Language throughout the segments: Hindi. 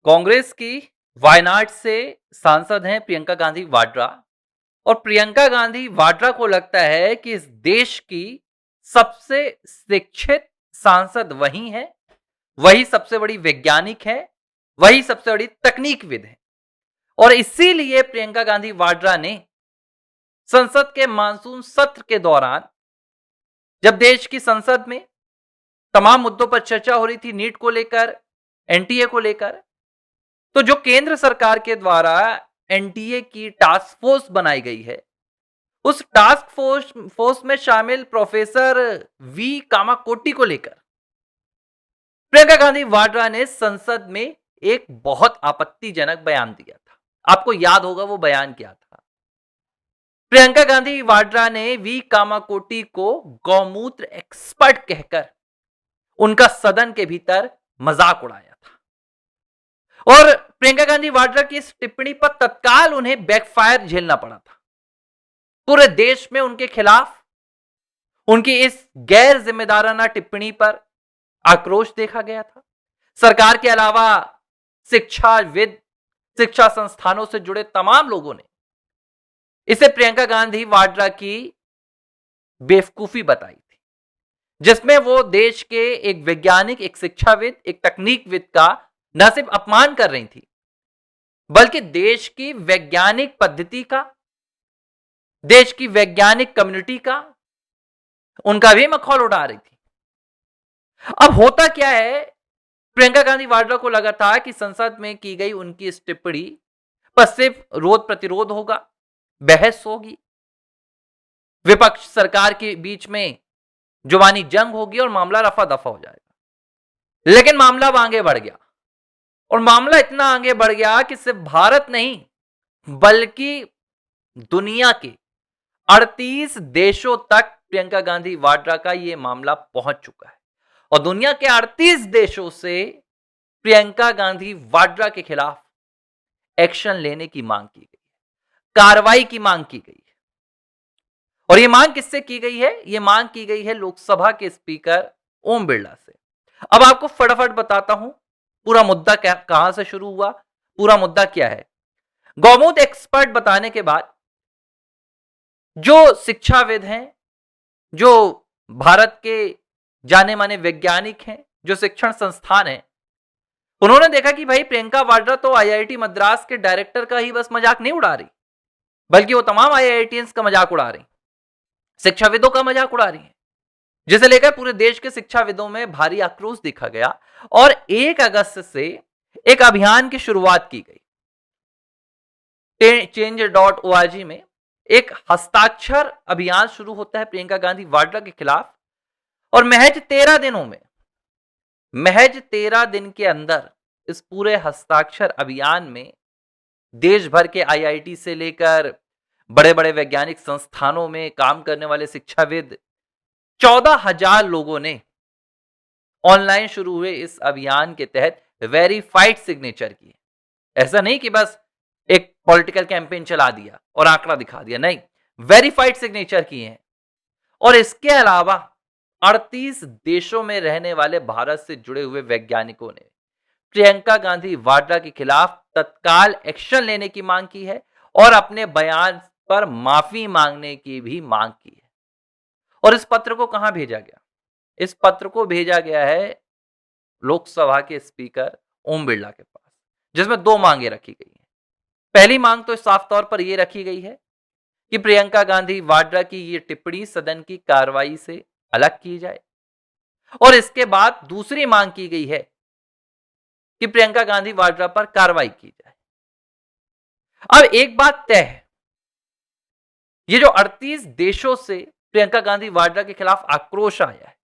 कांग्रेस की वायनाड से सांसद हैं प्रियंका गांधी वाड्रा। और प्रियंका गांधी वाड्रा को लगता है कि इस देश की सबसे शिक्षित सांसद वही है, वही सबसे बड़ी वैज्ञानिक है, वही सबसे बड़ी तकनीकविद है। और इसीलिए प्रियंका गांधी वाड्रा ने संसद के मानसून सत्र के दौरान, जब देश की संसद में तमाम मुद्दों पर चर्चा हो रही थी, नीट को लेकर, एनटीए को लेकर, तो जो केंद्र सरकार के द्वारा एनटीए की टास्क फोर्स बनाई गई है, उस टास्क फोर्स में शामिल प्रोफेसर वी कामाकोटी को लेकर प्रियंका गांधी वाड्रा ने संसद में एक बहुत आपत्तिजनक बयान दिया था। आपको याद होगा वो बयान क्या था। प्रियंका गांधी वाड्रा ने वी कामाकोटी को गौमूत्र एक्सपर्ट कहकर उनका सदन के भीतर मजाक उड़ाया था। और प्रियंका गांधी वाड्रा की इस टिप्पणी पर तत्काल उन्हें बैकफायर झेलना पड़ा था। पूरे देश में उनके खिलाफ उनकी इस गैर जिम्मेदाराना टिप्पणी पर आक्रोश देखा गया था। सरकार के अलावा शिक्षाविद, शिक्षा संस्थानों से जुड़े तमाम लोगों ने इसे प्रियंका गांधी वाड्रा की बेवकूफी बताई थी, जिसमें वो देश के एक वैज्ञानिक, एक शिक्षाविद, एक तकनीकविद का न सिर्फ अपमान कर रही थी, बल्कि देश की वैज्ञानिक पद्धति का, देश की वैज्ञानिक कम्युनिटी का उनका भी मखौल उड़ा रही थी। अब होता क्या है, प्रियंका गांधी वाड्रा को लगा था कि संसद में की गई उनकी इस टिप्पणी पर सिर्फ रोध प्रतिरोध होगा, बहस होगी, विपक्ष सरकार के बीच में जुबानी जंग होगी और मामला रफा दफा हो जाएगा। लेकिन मामला अब आगे बढ़ गया, और मामला इतना आगे बढ़ गया कि सिर्फ भारत नहीं बल्कि दुनिया के 38 देशों तक प्रियंका गांधी वाड्रा का यह मामला पहुंच चुका है। और दुनिया के 38 देशों से प्रियंका गांधी वाड्रा के खिलाफ एक्शन लेने की मांग की गई है, कार्रवाई की मांग की गई है। और यह मांग किससे की गई है? यह मांग की गई है लोकसभा के स्पीकर ओम बिरला से। अब आपको फटाफट बताता हूं पूरा मुद्दा कहां से शुरू हुआ, पूरा मुद्दा क्या है। गौमूत्र एक्सपर्ट बताने के बाद जो शिक्षाविद हैं, जो भारत के जाने माने वैज्ञानिक हैं, जो शिक्षण संस्थान हैं, उन्होंने देखा कि भाई प्रियंका वाड्रा तो आईआईटी मद्रास के डायरेक्टर का ही बस मजाक नहीं उड़ा रही, बल्कि वो तमाम आईआईटीएंस का मजाक उड़ा रही, शिक्षाविदों का मजाक उड़ा रही है, जिसे लेकर पूरे देश के शिक्षाविदों में भारी आक्रोश देखा गया। और 1 अगस्त से एक अभियान की शुरुआत की गई। change.org में एक हस्ताक्षर अभियान शुरू होता है प्रियंका गांधी वाड्रा के खिलाफ। और महज 13 दिनों में, महज 13 दिन के अंदर इस पूरे हस्ताक्षर अभियान में देश भर के आईआईटी से लेकर बड़े बड़े वैज्ञानिक संस्थानों में काम करने वाले शिक्षाविद 14,000 लोगों ने ऑनलाइन शुरू हुए इस अभियान के तहत वेरीफाइड सिग्नेचर किए। ऐसा नहीं कि बस एक पॉलिटिकल कैंपेन चला दिया और आंकड़ा दिखा दिया, नहीं, वेरीफाइड सिग्नेचर किए हैं। और इसके अलावा 38 देशों में रहने वाले भारत से जुड़े हुए वैज्ञानिकों ने प्रियंका गांधी वाड्रा के खिलाफ तत्काल एक्शन लेने की मांग की है और अपने बयान पर माफी मांगने की भी मांग की है। और इस पत्र को कहां भेजा गया? इस पत्र को भेजा गया है लोकसभा के स्पीकर ओम बिरला के पास, जिसमें 2 मांगे रखी गई हैं। पहली मांग तो साफ तौर पर यह रखी गई है कि प्रियंका गांधी वाड्रा की यह टिप्पणी सदन की कार्रवाई से अलग की जाए। और इसके बाद दूसरी मांग की गई है कि प्रियंका गांधी वाड्रा पर कार्रवाई की जाए। अब एक बात तय है, ये जो 38 देशों से प्रियंका गांधी वाड्रा के खिलाफ आक्रोश आया है,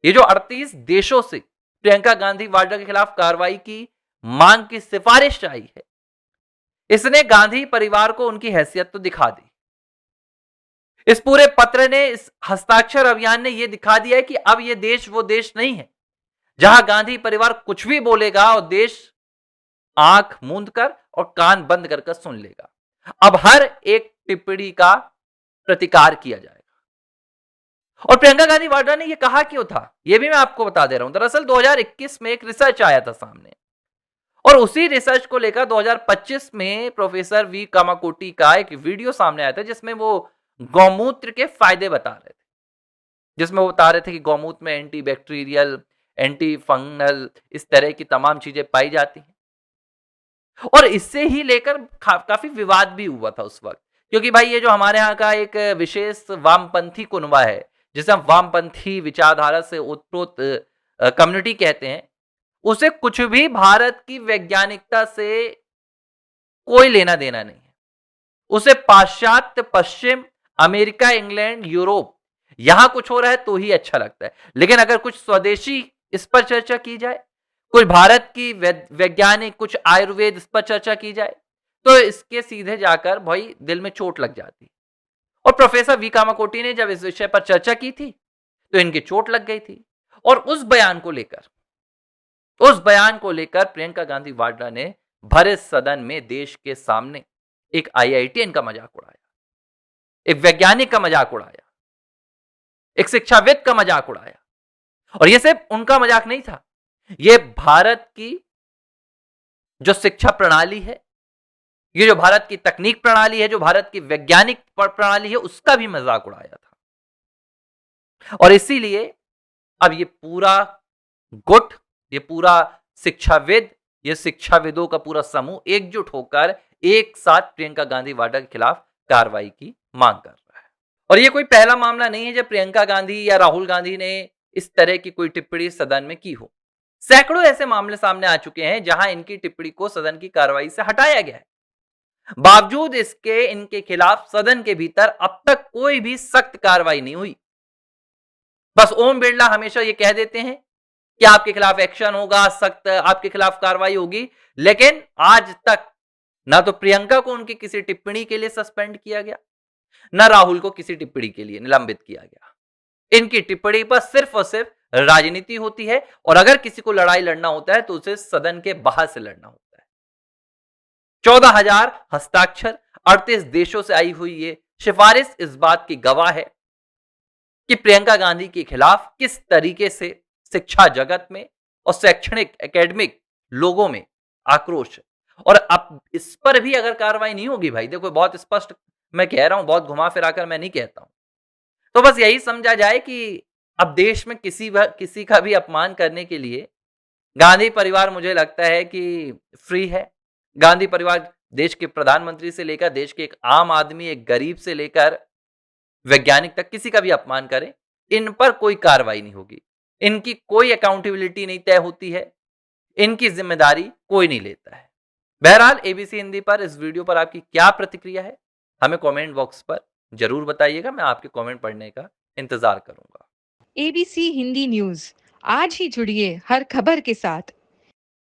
ये जो 38 देशों से प्रियंका गांधी वाड्रा के खिलाफ कार्रवाई की मांग की सिफारिश आई है, इसने गांधी परिवार को उनकी हैसियत तो दिखा दी। इस पूरे पत्र ने, इस हस्ताक्षर अभियान ने यह दिखा दिया है कि अब यह देश वो देश नहीं है जहां गांधी परिवार कुछ भी बोलेगा और देश आंख मूंद कर और कान बंद कर सुन लेगा। अब हर एक टिप्पणी का प्रतिकार किया जाएगा। और प्रियंका गांधी वाड्रा ने यह कहा क्यों था, यह भी मैं आपको बता दे रहा हूं। दरअसल 2021 में एक रिसर्च आया था सामने, और उसी रिसर्च को लेकर 2025 में प्रोफेसर वी कामाकोटी का एक वीडियो सामने आया था, जिसमें वो गौमूत्र के फायदे बता रहे थे, जिसमें वो बता रहे थे कि गौमूत्र में एंटी बैक्टीरियल, एंटी फंगल, इस तरह की तमाम चीजें पाई जाती हैं। और इससे ही लेकर काफी विवाद भी हुआ था उस वक्त, क्योंकि भाई ये जो हमारे यहाँ का एक विशेष वामपंथी कुनबा है, जिसे हम वामपंथी विचारधारा से उत्प्रोत कम्युनिटी कहते हैं, उसे कुछ भी भारत की वैज्ञानिकता से कोई लेना देना नहीं है। उसे पाश्चात्य, पश्चिम, अमेरिका, इंग्लैंड, यूरोप, यहां कुछ हो रहा है तो ही अच्छा लगता है। लेकिन अगर कुछ स्वदेशी इस पर चर्चा की जाए, कुछ भारत की वैज्ञानिक, कुछ आयुर्वेद इस पर चर्चा की जाए, तो इसके सीधे जाकर भाई दिल में चोट लग जाती। और प्रोफेसर वी कामाकोटी ने जब इस विषय पर चर्चा की थी तो इनकी चोट लग गई थी। और उस बयान को लेकर प्रियंका गांधी वाड्रा ने भरे सदन में देश के सामने एक आईआईटीएन का मजाक उड़ाया, एक वैज्ञानिक का मजाक उड़ाया, एक शिक्षाविद का मजाक उड़ाया। और यह सिर्फ उनका मजाक नहीं था, यह भारत की जो शिक्षा प्रणाली है, ये जो भारत की तकनीक प्रणाली है, जो भारत की वैज्ञानिक प्रणाली है, उसका भी मजाक उड़ाया था। और इसीलिए अब ये पूरा गुट, ये पूरा शिक्षाविद, ये शिक्षाविदों का पूरा समूह एकजुट होकर एक साथ प्रियंका गांधी वाड्रा के खिलाफ कार्रवाई की मांग कर रहा है। और ये कोई पहला मामला नहीं है जब प्रियंका गांधी या राहुल गांधी ने इस तरह की कोई टिप्पणी सदन में की हो। सैकड़ों ऐसे मामले सामने आ चुके हैं जहां इनकी टिप्पणी को सदन की कार्रवाई से हटाया गया है। बावजूद इसके इनके खिलाफ सदन के भीतर अब तक कोई भी सख्त कार्रवाई नहीं हुई। बस ओम बिरला हमेशा ये कह देते हैं कि आपके खिलाफ एक्शन होगा, सख्त आपके खिलाफ कार्रवाई होगी, लेकिन आज तक ना तो प्रियंका को उनकी किसी टिप्पणी के लिए सस्पेंड किया गया, ना राहुल को किसी टिप्पणी के लिए निलंबित किया गया। इनकी टिप्पणी पर सिर्फ और सिर्फ राजनीति होती है, और अगर किसी को लड़ाई लड़ना होता है तो उसे सदन के बाहर से लड़ना होता है। 14,000 हस्ताक्षर, 38 देशों से आई हुई ये सिफारिश इस बात की गवाह है कि प्रियंका गांधी के खिलाफ किस तरीके से शिक्षा जगत में और शैक्षणिक एकेडमिक लोगों में आक्रोश है। और अब इस पर भी अगर कार्रवाई नहीं होगी, भाई देखो बहुत स्पष्ट मैं कह रहा हूं, बहुत घुमा फिरा कर मैं नहीं कहता हूं, तो बस यही समझा जाए कि अब देश में किसी का भी अपमान करने के लिए गांधी परिवार मुझे लगता है कि फ्री है। गांधी परिवार देश के प्रधानमंत्री से लेकर देश के एक आम आदमी, एक गरीब से लेकर वैज्ञानिक तक किसी का भी अपमान करे, इन पर कोई कार्रवाई नहीं होगी, इनकी कोई अकाउंटेबिलिटी नहीं तय होती है, इनकी जिम्मेदारी कोई नहीं लेता है। बहरहाल एबीसी हिंदी पर इस वीडियो पर आपकी क्या प्रतिक्रिया है, हमें कमेंट बॉक्स पर जरूर बताइएगा। मैं आपके कमेंट पढ़ने का इंतजार करूंगा। एबीसी हिंदी न्यूज, आज ही जुड़िए हर खबर के साथ